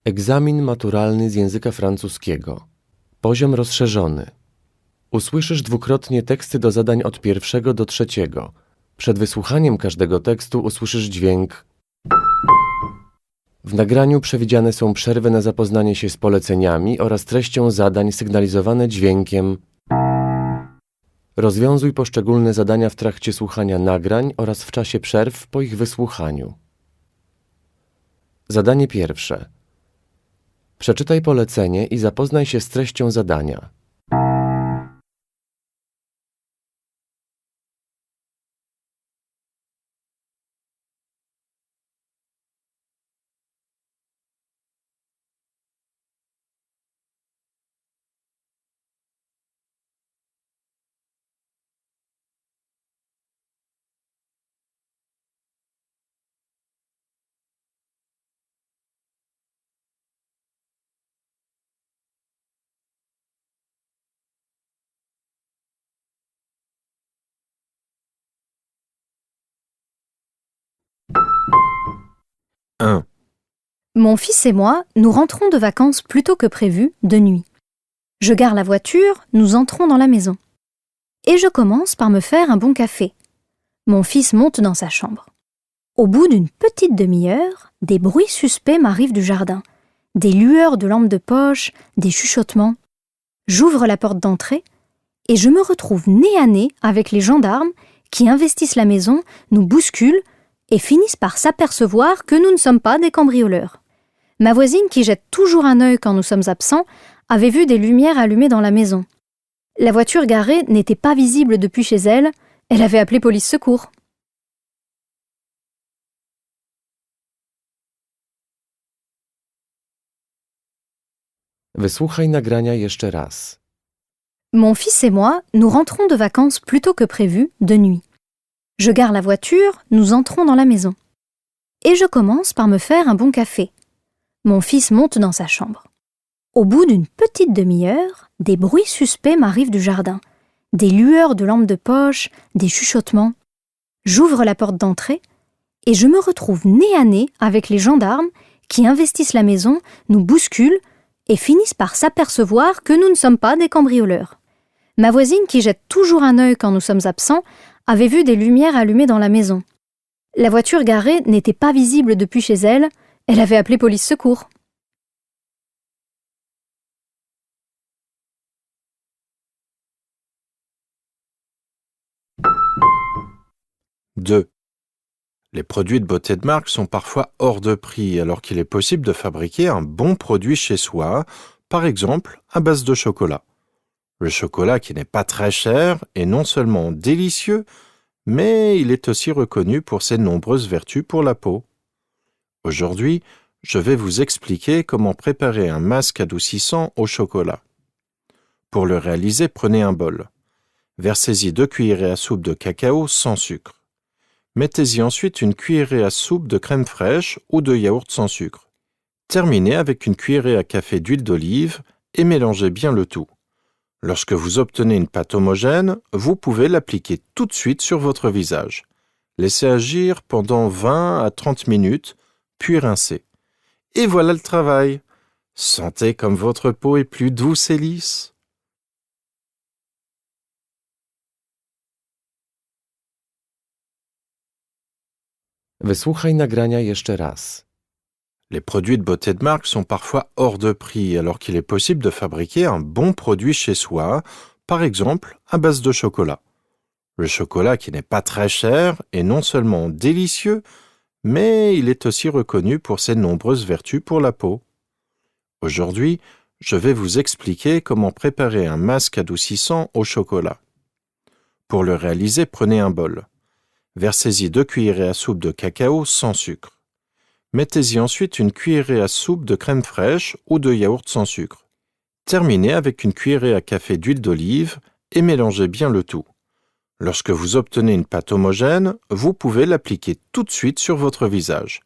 Egzamin maturalny z języka francuskiego. Poziom rozszerzony. Usłyszysz dwukrotnie teksty do zadań od 1 do 3. Przed wysłuchaniem każdego tekstu usłyszysz dźwięk. W nagraniu przewidziane są przerwy na zapoznanie się z poleceniami oraz treścią zadań sygnalizowane dźwiękiem. Rozwiązuj poszczególne zadania w trakcie słuchania nagrań oraz w czasie przerw po ich wysłuchaniu. Zadanie pierwsze. Przeczytaj polecenie i zapoznaj się z treścią zadania. Mon fils et moi, nous rentrons de vacances plus tôt que prévu, de nuit. Je gare la voiture, nous entrons dans la maison. Et je commence par me faire un bon café. Mon fils monte dans sa chambre. Au bout d'une petite demi-heure, des bruits suspects m'arrivent du jardin. Des lueurs de lampes de poche, des chuchotements. J'ouvre la porte d'entrée et je me retrouve nez à nez avec les gendarmes qui investissent la maison, nous bousculent et finissent par s'apercevoir que nous ne sommes pas des cambrioleurs. Ma voisine, qui jette toujours un œil quand nous sommes absents, avait vu des lumières allumées dans la maison. La voiture garée n'était pas visible depuis chez elle, elle avait appelé police secours. Wysłuchaj nagrania jeszcze raz. Mon fils et moi, nous rentrons de vacances plus tôt que prévu, de nuit. Je gare la voiture, nous entrons dans la maison. Et je commence par me faire un bon café. Mon fils monte dans sa chambre. Au bout d'une petite demi-heure, des bruits suspects m'arrivent du jardin. Des lueurs de lampes de poche, des chuchotements. J'ouvre la porte d'entrée et je me retrouve nez à nez avec les gendarmes qui investissent la maison, nous bousculent et finissent par s'apercevoir que nous ne sommes pas des cambrioleurs. Ma voisine, qui jette toujours un œil quand nous sommes absents, avait vu des lumières allumées dans la maison. La voiture garée n'était pas visible depuis chez elle, elle avait appelé police secours. Deux. Les produits de beauté de marque sont parfois hors de prix alors qu'il est possible de fabriquer un bon produit chez soi, par exemple à base de chocolat. Le chocolat qui n'est pas très cher est non seulement délicieux, mais il est aussi reconnu pour ses nombreuses vertus pour la peau. Aujourd'hui, je vais vous expliquer comment préparer un masque adoucissant au chocolat. Pour le réaliser, prenez un bol. Versez-y 2 cuillerées à soupe de cacao sans sucre. Mettez-y ensuite une cuillerée à soupe de crème fraîche ou de yaourt sans sucre. Terminez avec une cuillerée à café d'huile d'olive et mélangez bien le tout. Lorsque vous obtenez une pâte homogène, vous pouvez l'appliquer tout de suite sur votre visage. Laissez agir pendant 20 à 30 minutes, puis rincez. Et voilà le travail. Sentez comme votre peau est plus douce et lisse. Wysłuchaj nagrania jeszcze raz. Les produits de beauté de marque sont parfois hors de prix alors qu'il est possible de fabriquer un bon produit chez soi, par exemple à base de chocolat. Le chocolat qui n'est pas très cher est non seulement délicieux, mais il est aussi reconnu pour ses nombreuses vertus pour la peau. Aujourd'hui, je vais vous expliquer comment préparer un masque adoucissant au chocolat. Pour le réaliser, prenez un bol. Versez-y 2 cuillerées à soupe de cacao sans sucre. Mettez-y ensuite une cuillerée à soupe de crème fraîche ou de yaourt sans sucre. Terminez avec une cuillerée à café d'huile d'olive et mélangez bien le tout. Lorsque vous obtenez une pâte homogène, vous pouvez l'appliquer tout de suite sur votre visage.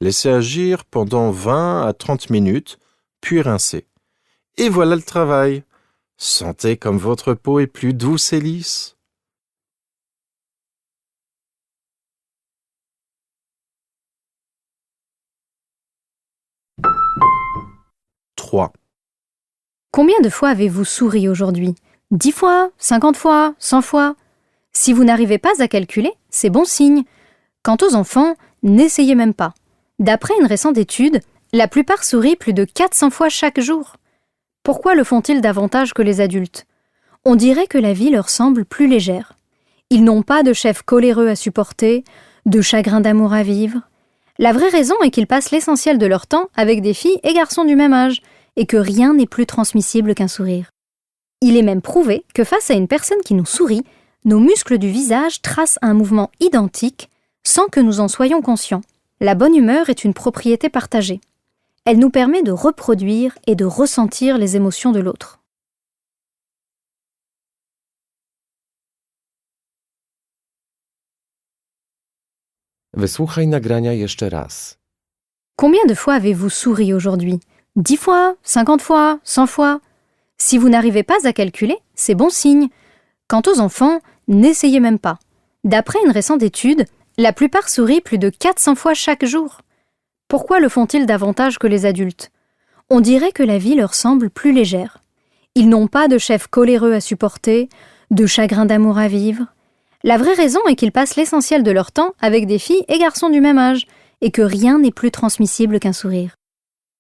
Laissez agir pendant 20 à 30 minutes, puis rincez. Et voilà le travail. Sentez comme votre peau est plus douce et lisse. 3. Combien de fois avez-vous souri aujourd'hui? 10 fois, 50 fois, 100 fois? Si vous n'arrivez pas à calculer, c'est bon signe. Quant aux enfants, n'essayez même pas. D'après une récente étude, la plupart sourient plus de 400 fois chaque jour. Pourquoi le font-ils davantage que les adultes? On dirait que la vie leur semble plus légère. Ils n'ont pas de chef coléreux à supporter, de chagrin d'amour à vivre. La vraie raison est qu'ils passent l'essentiel de leur temps avec des filles et garçons du même âge, et que rien n'est plus transmissible qu'un sourire. Il est même prouvé que face à une personne qui nous sourit, nos muscles du visage tracent un mouvement identique sans que nous en soyons conscients. La bonne humeur est une propriété partagée. Elle nous permet de reproduire et de ressentir les émotions de l'autre. Wysłuchaj nagrania jeszcze raz. Combien de fois avez-vous souri aujourd'hui? 10 fois, 50 fois, 100 fois? Si vous n'arrivez pas à calculer, c'est bon signe. Quant aux enfants, n'essayez même pas. D'après une récente étude, la plupart sourient plus de 400 fois chaque jour. Pourquoi le font-ils davantage que les adultes? On dirait que la vie leur semble plus légère. Ils n'ont pas de chef coléreux à supporter, de chagrin d'amour à vivre. La vraie raison est qu'ils passent l'essentiel de leur temps avec des filles et garçons du même âge, et que rien n'est plus transmissible qu'un sourire.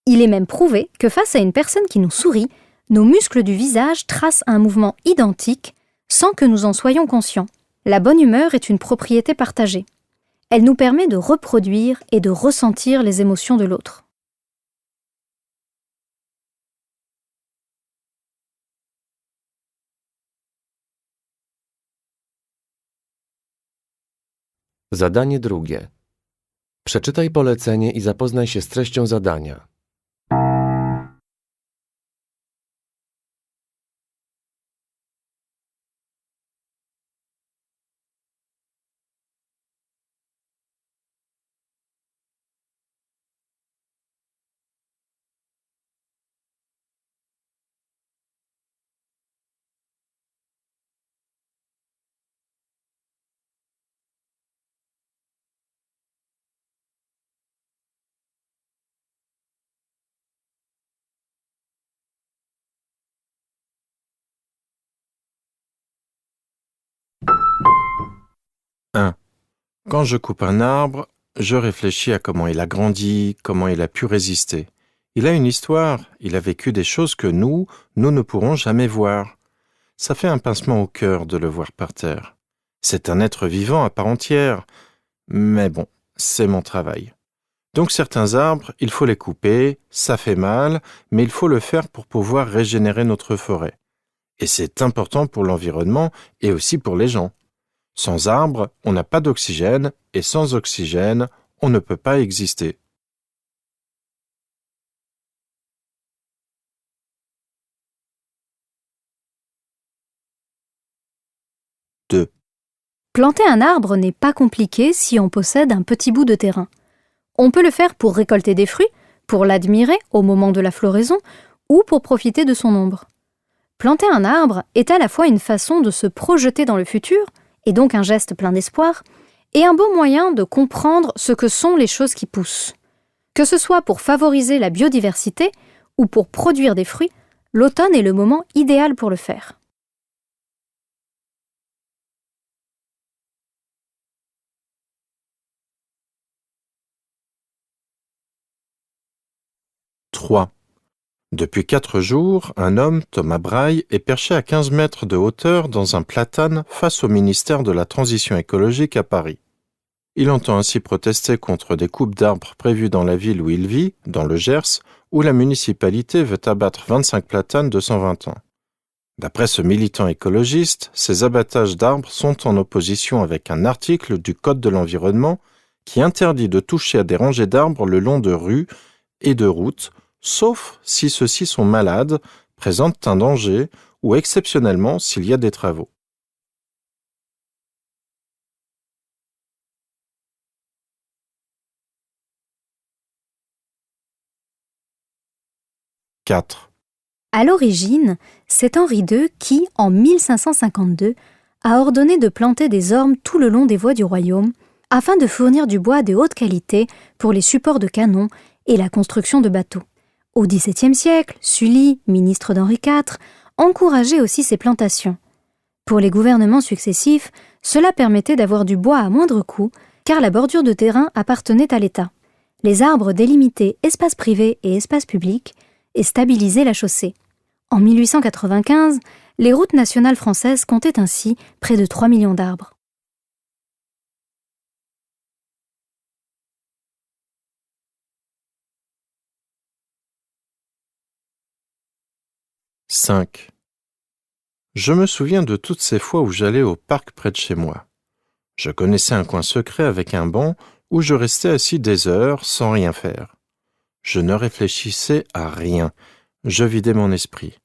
Il est même prouvé que face à une personne qui nous sourit, nos muscles du visage tracent un mouvement identique sans que nous en soyons conscients. La bonne humeur est une propriété partagée. Elle nous permet de reproduire et de ressentir les émotions de l'autre. Zadanie drugie. Przeczytaj polecenie i zapoznaj się z treścią zadania. Quand je coupe un arbre, je réfléchis à comment il a grandi, comment il a pu résister. Il a une histoire, il a vécu des choses que nous ne pourrons jamais voir. Ça fait un pincement au cœur de le voir par terre. C'est un être vivant à part entière. Mais bon, c'est mon travail. Donc certains arbres, il faut les couper, ça fait mal, mais il faut le faire pour pouvoir régénérer notre forêt. Et c'est important pour l'environnement et aussi pour les gens. Sans arbres, on n'a pas d'oxygène, et sans oxygène, on ne peut pas exister. Deux. Planter un arbre n'est pas compliqué si on possède un petit bout de terrain. On peut le faire pour récolter des fruits, pour l'admirer au moment de la floraison ou pour profiter de son ombre. Planter un arbre est à la fois une façon de se projeter dans le futur, et donc un geste plein d'espoir, et un beau moyen de comprendre ce que sont les choses qui poussent. Que ce soit pour favoriser la biodiversité ou pour produire des fruits, l'automne est le moment idéal pour le faire. Trois. Depuis 4 jours, un homme, Thomas Braille, est perché à 15 mètres de hauteur dans un platane face au ministère de la Transition écologique à Paris. Il entend ainsi protester contre des coupes d'arbres prévues dans la ville où il vit, dans le Gers, où la municipalité veut abattre 25 platanes de 120 ans. D'après ce militant écologiste, ces abattages d'arbres sont en opposition avec un article du Code de l'environnement qui interdit de toucher à des rangées d'arbres le long de rues et de routes, sauf si ceux-ci sont malades, présentent un danger ou exceptionnellement s'il y a des travaux. Quatre. À l'origine, c'est Henri II qui, en 1552, a ordonné de planter des ormes tout le long des voies du royaume afin de fournir du bois de haute qualité pour les supports de canons et la construction de bateaux. Au XVIIe siècle, Sully, ministre d'Henri IV, encourageait aussi ces plantations. Pour les gouvernements successifs, cela permettait d'avoir du bois à moindre coût, car la bordure de terrain appartenait à l'État. Les arbres délimitaient espace privé et espace public et stabilisaient la chaussée. En 1895, les routes nationales françaises comptaient ainsi près de 3 millions d'arbres. « 5. Je me souviens de toutes ces fois où j'allais au parc près de chez moi. Je connaissais un coin secret avec un banc où je restais assis des heures sans rien faire. Je ne réfléchissais à rien, je vidais mon esprit.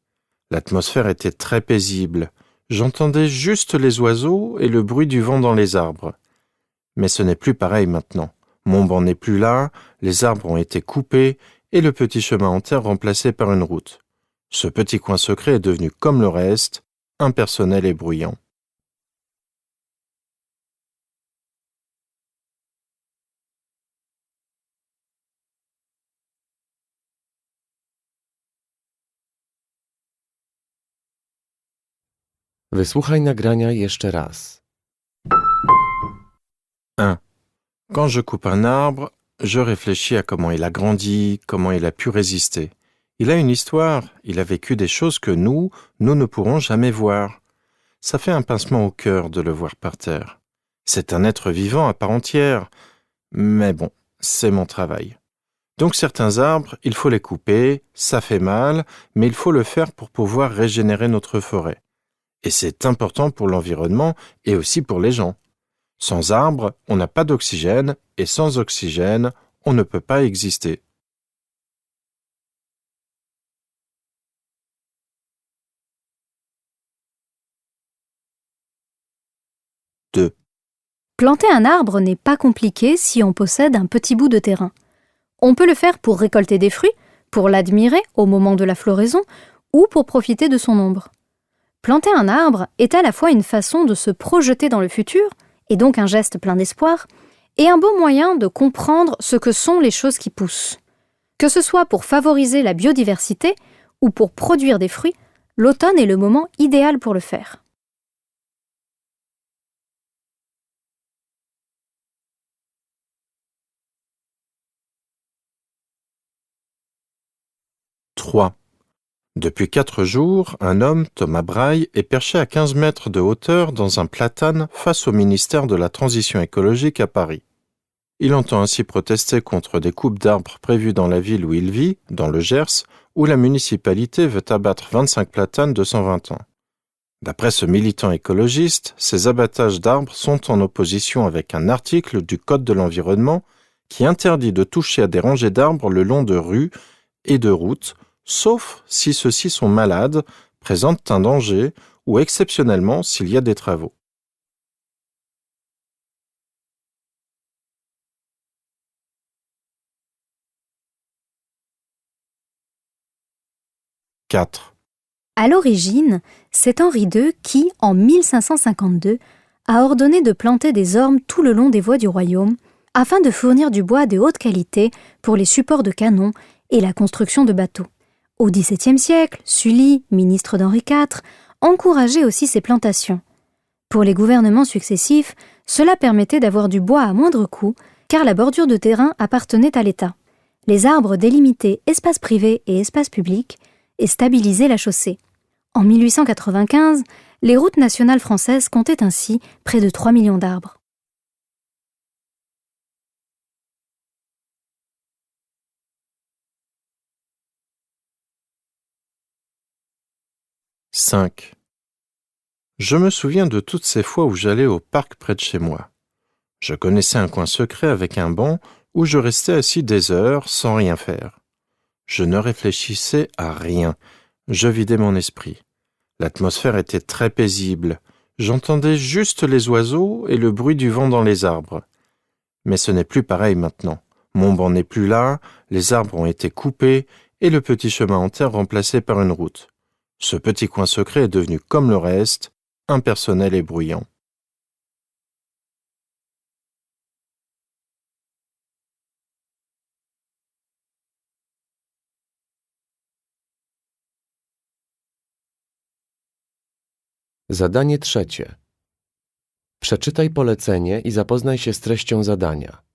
L'atmosphère était très paisible, j'entendais juste les oiseaux et le bruit du vent dans les arbres. Mais ce n'est plus pareil maintenant. Mon banc n'est plus là, les arbres ont été coupés et le petit chemin en terre remplacé par une route. Ce petit coin secret est devenu comme le reste, impersonnel et bruyant. Wysłuchaj nagrania jeszcze raz. 1. Quand je coupe un arbre, je réfléchis à comment il a grandi, comment il a pu résister. Il a une histoire, il a vécu des choses que nous ne pourrons jamais voir. Ça fait un pincement au cœur de le voir par terre. C'est un être vivant à part entière. Mais bon, c'est mon travail. Donc certains arbres, il faut les couper, ça fait mal, mais il faut le faire pour pouvoir régénérer notre forêt. Et c'est important pour l'environnement et aussi pour les gens. Sans arbres, on n'a pas d'oxygène, et sans oxygène, on ne peut pas exister. Deux. Planter un arbre n'est pas compliqué si on possède un petit bout de terrain. On peut le faire pour récolter des fruits, pour l'admirer au moment de la floraison ou pour profiter de son ombre. Planter un arbre est à la fois une façon de se projeter dans le futur, et donc un geste plein d'espoir, et un beau moyen de comprendre ce que sont les choses qui poussent. Que ce soit pour favoriser la biodiversité ou pour produire des fruits, l'automne est le moment idéal pour le faire. Trois. Depuis 4 jours, un homme, Thomas Braille, est perché à 15 mètres de hauteur dans un platane face au ministère de la Transition écologique à Paris. Il entend ainsi protester contre des coupes d'arbres prévues dans la ville où il vit, dans le Gers, où la municipalité veut abattre 25 platanes de 120 ans. D'après ce militant écologiste, ces abattages d'arbres sont en opposition avec un article du Code de l'environnement qui interdit de toucher à des rangées d'arbres le long de rues et de routes, sauf si ceux-ci sont malades, présentent un danger ou exceptionnellement s'il y a des travaux. « 4. À l'origine, c'est Henri II qui, en 1552, a ordonné de planter des ormes tout le long des voies du royaume afin de fournir du bois de haute qualité pour les supports de canons et la construction de bateaux. Au XVIIe siècle, Sully, ministre d'Henri IV, encourageait aussi ces plantations. Pour les gouvernements successifs, cela permettait d'avoir du bois à moindre coût, car la bordure de terrain appartenait à l'État. Les arbres délimitaient espace privé et espace public et stabilisaient la chaussée. En 1895, les routes nationales françaises comptaient ainsi près de 3 millions d'arbres. « 5. Je me souviens de toutes ces fois où j'allais au parc près de chez moi. Je connaissais un coin secret avec un banc où je restais assis des heures sans rien faire. Je ne réfléchissais à rien, je vidais mon esprit. L'atmosphère était très paisible, j'entendais juste les oiseaux et le bruit du vent dans les arbres. Mais ce n'est plus pareil maintenant. Mon banc n'est plus là, les arbres ont été coupés et le petit chemin en terre remplacé par une route. Ce petit coin secret est devenu comme le reste, impersonnel et bruyant. Zadanie trzecie. Przeczytaj polecenie i zapoznaj się z treścią zadania.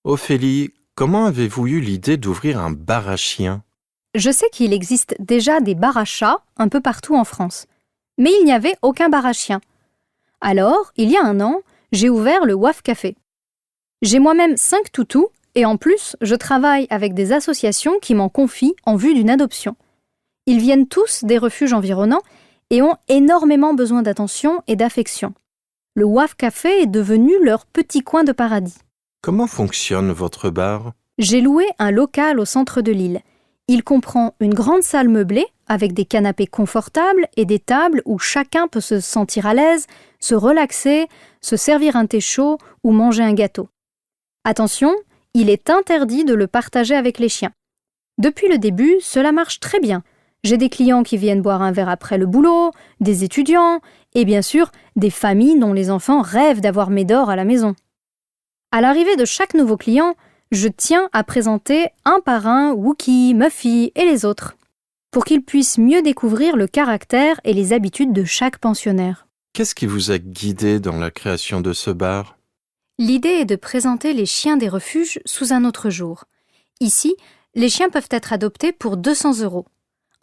Ophélie, comment avez-vous eu l'idée d'ouvrir un bar à chiens? Je sais qu'il existe déjà des bars à chats un peu partout en France, mais il n'y avait aucun bar à chiens. Alors, il y a un an, j'ai ouvert le WAF Café. J'ai moi-même 5 toutous et en plus, je travaille avec des associations qui m'en confient en vue d'une adoption. Ils viennent tous des refuges environnants et ont énormément besoin d'attention et d'affection. Le WAF Café est devenu leur petit coin de paradis. Comment fonctionne votre bar? J'ai loué un local au centre de l'île. Il comprend une grande salle meublée avec des canapés confortables et des tables où chacun peut se sentir à l'aise, se relaxer, se servir un thé chaud ou manger un gâteau. Attention, il est interdit de le partager avec les chiens. Depuis le début, cela marche très bien. J'ai des clients qui viennent boire un verre après le boulot, des étudiants et bien sûr des familles dont les enfants rêvent d'avoir Médor à la maison. À l'arrivée de chaque nouveau client, je tiens à présenter un par un Wookie, Muffy et les autres, pour qu'ils puissent mieux découvrir le caractère et les habitudes de chaque pensionnaire. Qu'est-ce qui vous a guidé dans la création de ce bar? L'idée est de présenter les chiens des refuges sous un autre jour. Ici, les chiens peuvent être adoptés pour 200 €.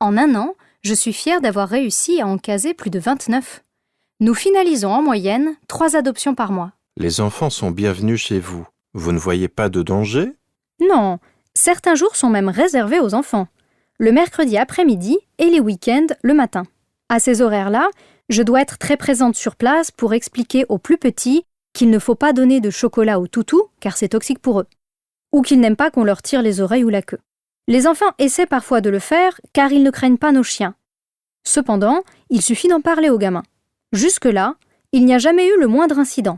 En un an, je suis fière d'avoir réussi à en caser plus de 29. Nous finalisons en moyenne 3 adoptions par mois. Les enfants sont bienvenus chez vous. Vous ne voyez pas de danger? Non, certains jours sont même réservés aux enfants. Le mercredi après-midi et les week-ends le matin. À ces horaires-là, je dois être très présente sur place pour expliquer aux plus petits qu'il ne faut pas donner de chocolat aux toutous car c'est toxique pour eux, ou qu'ils n'aiment pas qu'on leur tire les oreilles ou la queue. Les enfants essaient parfois de le faire car ils ne craignent pas nos chiens. Cependant, il suffit d'en parler aux gamins. Jusque-là, il n'y a jamais eu le moindre incident.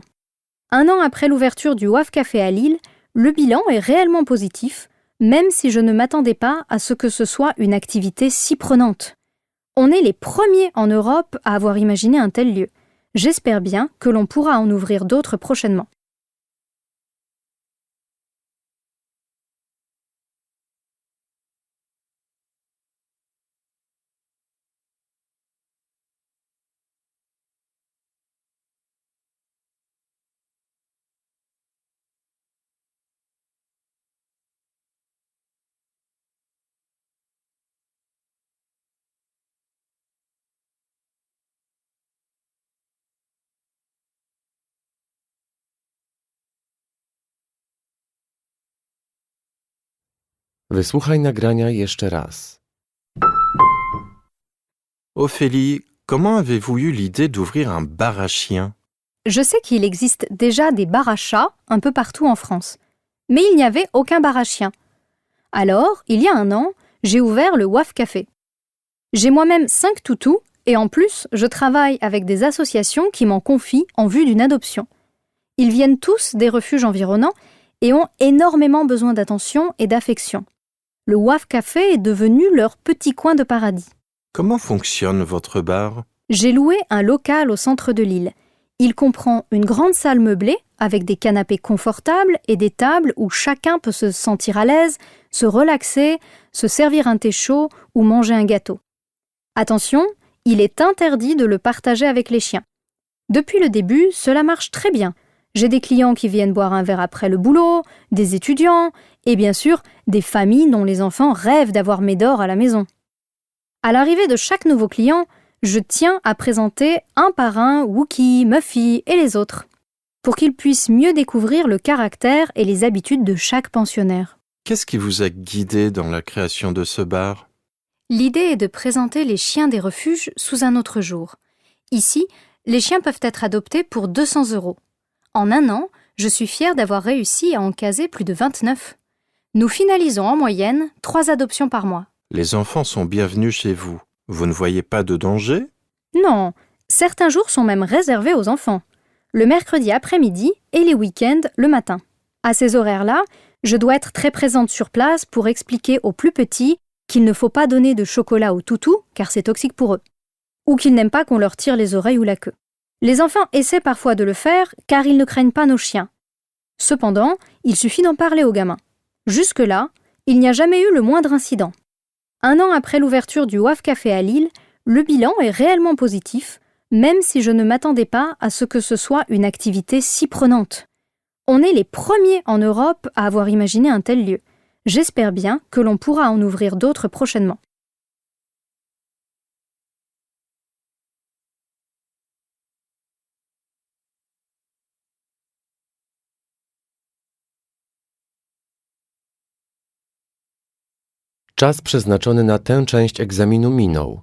Un an après l'ouverture du WAF Café à Lille, le bilan est réellement positif, même si je ne m'attendais pas à ce que ce soit une activité si prenante. On est les premiers en Europe à avoir imaginé un tel lieu. J'espère bien que l'on pourra en ouvrir d'autres prochainement. Wysłuchaj nagrania jeszcze raz. Ophélie, comment avez-vous eu l'idée d'ouvrir un bar à chiens? Je sais qu'il existe déjà des bars à chats un peu partout en France, mais il n'y avait aucun bar à chiens. Alors, il y a un an, j'ai ouvert le WAF Café. J'ai moi-même 5 toutous et en plus, je travaille avec des associations qui m'en confient en vue d'une adoption. Ils viennent tous des refuges environnants et ont énormément besoin d'attention et d'affection. Le WAF Café est devenu leur petit coin de paradis. Comment fonctionne votre bar? J'ai loué un local au centre de l'île. Il comprend une grande salle meublée avec des canapés confortables et des tables où chacun peut se sentir à l'aise, se relaxer, se servir un thé chaud ou manger un gâteau. Attention, il est interdit de le partager avec les chiens. Depuis le début, cela marche très bien. J'ai des clients qui viennent boire un verre après le boulot, des étudiants et bien sûr des familles dont les enfants rêvent d'avoir Médor à la maison. À l'arrivée de chaque nouveau client, je tiens à présenter un par un Wookie, Muffy et les autres, pour qu'ils puissent mieux découvrir le caractère et les habitudes de chaque pensionnaire. Qu'est-ce qui vous a guidé dans la création de ce bar? L'idée est de présenter les chiens des refuges sous un autre jour. Ici, les chiens peuvent être adoptés pour 200 €. En un an, je suis fière d'avoir réussi à en caser plus de 29. Nous finalisons en moyenne 3 adoptions par mois. Les enfants sont bienvenus chez vous. Vous ne voyez pas de danger? Non, certains jours sont même réservés aux enfants. Le mercredi après-midi et les week-ends le matin. À ces horaires-là, je dois être très présente sur place pour expliquer aux plus petits qu'il ne faut pas donner de chocolat aux toutous car c'est toxique pour eux, ou qu'ils n'aiment pas qu'on leur tire les oreilles ou la queue. Les enfants essaient parfois de le faire car ils ne craignent pas nos chiens. Cependant, il suffit d'en parler aux gamins. Jusque-là, il n'y a jamais eu le moindre incident. Un an après l'ouverture du WAF Café à Lille, le bilan est réellement positif, même si je ne m'attendais pas à ce que ce soit une activité si prenante. On est les premiers en Europe à avoir imaginé un tel lieu. J'espère bien que l'on pourra en ouvrir d'autres prochainement. Czas przeznaczony na tę część egzaminu minął.